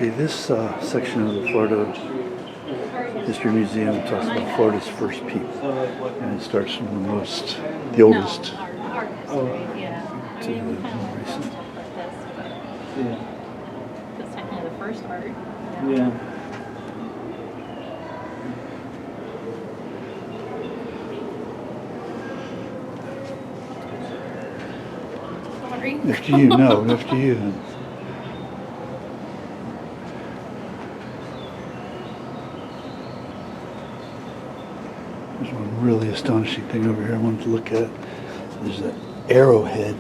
Okay, this section of the Florida History Museum talks about Florida's first people, and it starts from the oldest, Yeah. to the more recent. Yeah. That's technically the first art. Yeah. After you, no, after you. There's one really astonishing thing over here I wanted to look at. There's an arrowhead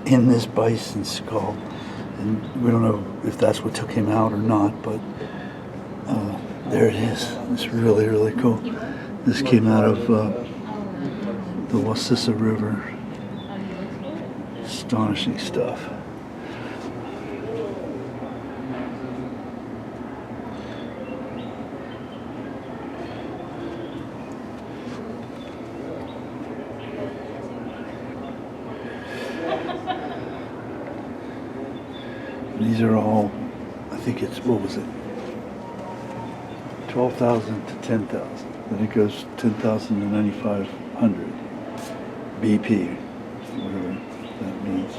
in this bison skull. And we don't know if that's what took him out or not, but there it is. It's really, really cool. This came out of the Wasissa River. Astonishing stuff. These are all, I think it's, what was it? 12,000 to 10,000. Then it goes 10,000 to 9,500 BP, whatever that means.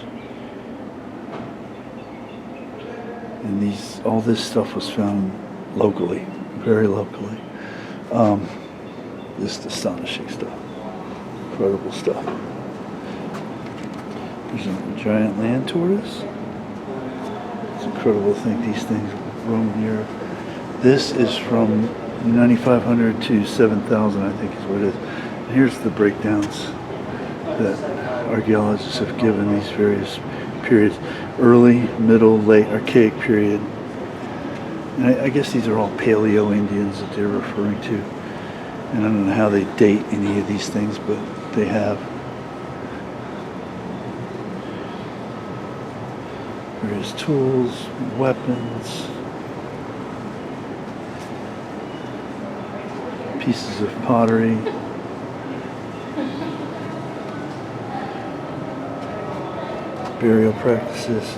And all this stuff was found locally, very locally. Just astonishing stuff, incredible stuff. There's a giant land tortoise. It's incredible to think these things roam the earth. This is from 9,500 to 7,000, I think is what it is. And here's the breakdowns that archaeologists have given these various periods: early, middle, late, archaic period. And I guess these are all Paleoindians that they're referring to. And I don't know how they date any of these things, but they have. Various tools, weapons, pieces of pottery. Burial practices.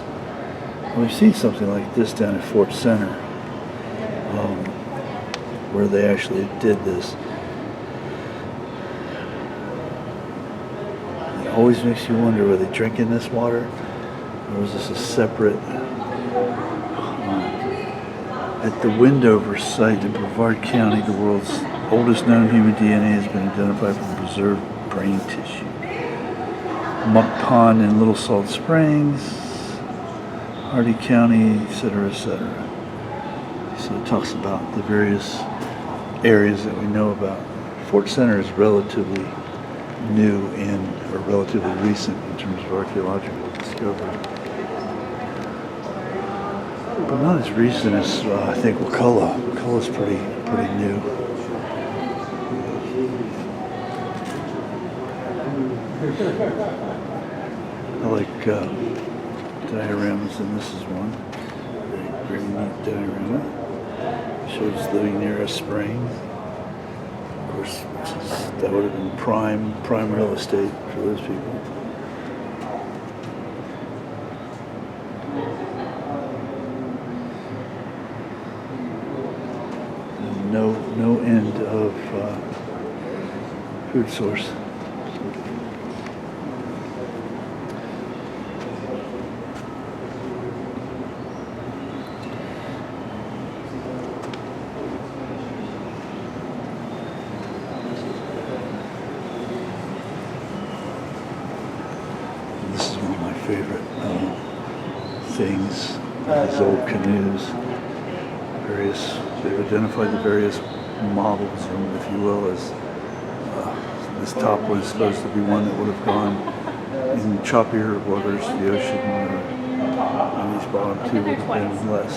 We've seen something like this down at Fort Center, where they actually did this. It always makes you wonder, were they drinking this water, or was this a separate? At the Wendover site in Brevard County, the world's oldest known human DNA has been identified from preserved brain tissue. Muck Pond in Little Salt Springs, Hardy County, etc., etc. So it talks about the various areas that we know about. Fort Center is relatively new or relatively recent in terms of archaeological discovery. But not as recent as I think Wakulla. Wakulla's pretty new. I like dioramas, and this is one. Very, very neat diorama. Shows living near a spring. Of course, that would have been prime real estate for those people. And no end of food source. This is one of my favorite things, these old canoes. They've identified the various models, if you will, as this top one is supposed to be one that would have gone in choppier waters, the ocean, and these bottom two would have been less.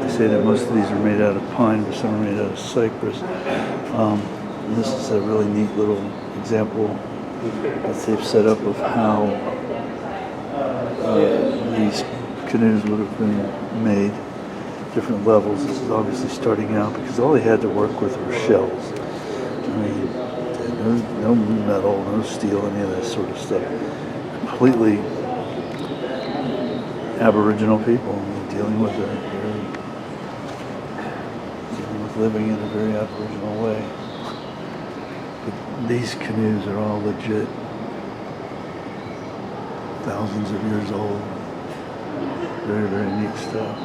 They say that most of these are made out of pine, but some are made out of cypress. And this is a really neat little example that they've set up of how these canoes would have been made, different levels. This is obviously starting out because all they had to work with were shells. I mean, no metal, no steel, any of that sort of stuff. Completely aboriginal people, dealing with living in a very aboriginal way. But these canoes are all legit, thousands of years old. Very, very neat stuff.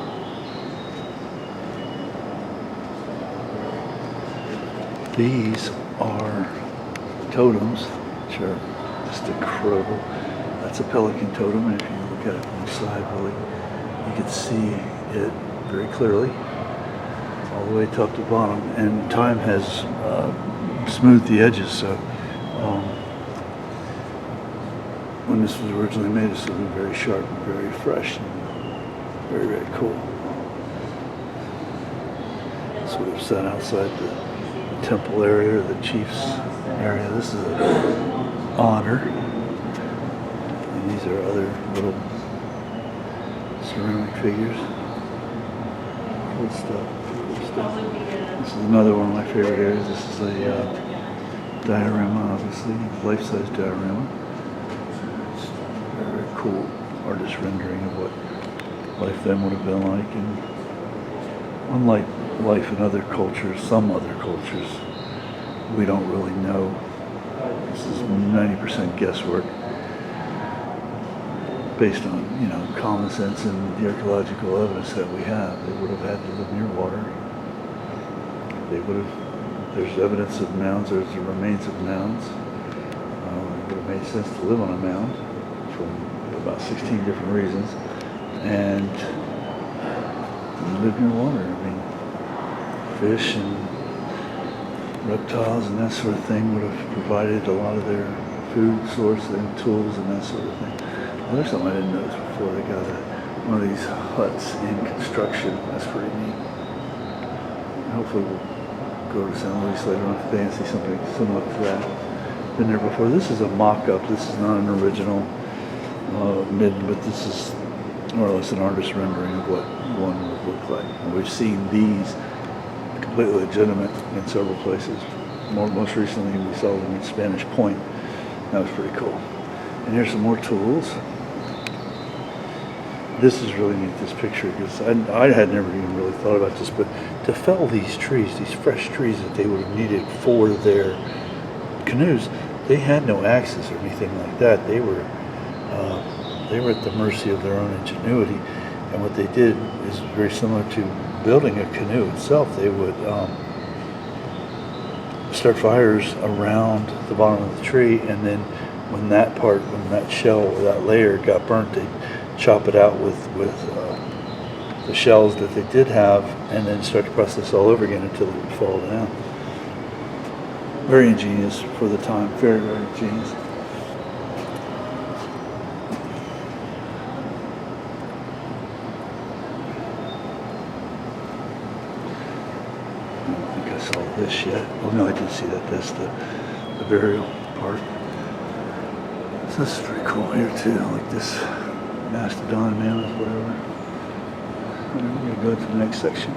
These are totems, which are just incredible. That's a pelican totem, and if you look at it from the side, really, you can see it very clearly, all the way top to bottom. And time has smoothed the edges, so when this was originally made, this would be very sharp and very fresh and very, very cool. This would have sat outside the temple area, or the chief's area. This is an honor. And these are other little ceramic figures. Cool stuff. Cool stuff. This is another one of my favorite areas. This is a diorama, obviously, life-size diorama. It's a very, very cool artist rendering of what life then would have been like. And unlike life in other cultures, some other cultures, we don't really know. This is 90% guesswork based on, common sense and the archaeological evidence that we have. They would have had to live near water. They would have, there's evidence of mounds, there's the remains of mounds. It would have made sense to live on a mound for about 16 different reasons. And live near water. I mean, fish and reptiles and that sort of thing would have provided a lot of their food source and tools and that sort of thing. Well, there's something I didn't notice before. They got one of these huts in construction. That's pretty neat. Hopefully we'll go to San Luis later on today and see something similar to that. Been there before. This is a mock-up. This is not an original midden, but this is more or less an artist rendering of what one would look like. And we've seen these completely legitimate in several places. Most recently we saw them in Spanish Point. That was pretty cool. And here's some more tools. This is really neat, this picture, because I had never even really thought about this, but to fell these trees, these fresh trees that they would have needed for their canoes, they had no axes or anything like that. They were at the mercy of their own ingenuity. And what they did is very similar to building a canoe itself. They would start fires around the bottom of the tree, and then when that shell or that layer got burnt, they'd chop it out with the shells that they did have, and then start the process all over again until it would fall down. Very ingenious for the time. Very, very ingenious. I saw this yet. Oh no, I didn't see that. That's the burial part. So this is pretty cool here too. Like this mastodon mammoth, whatever. I'm gonna go to the next section.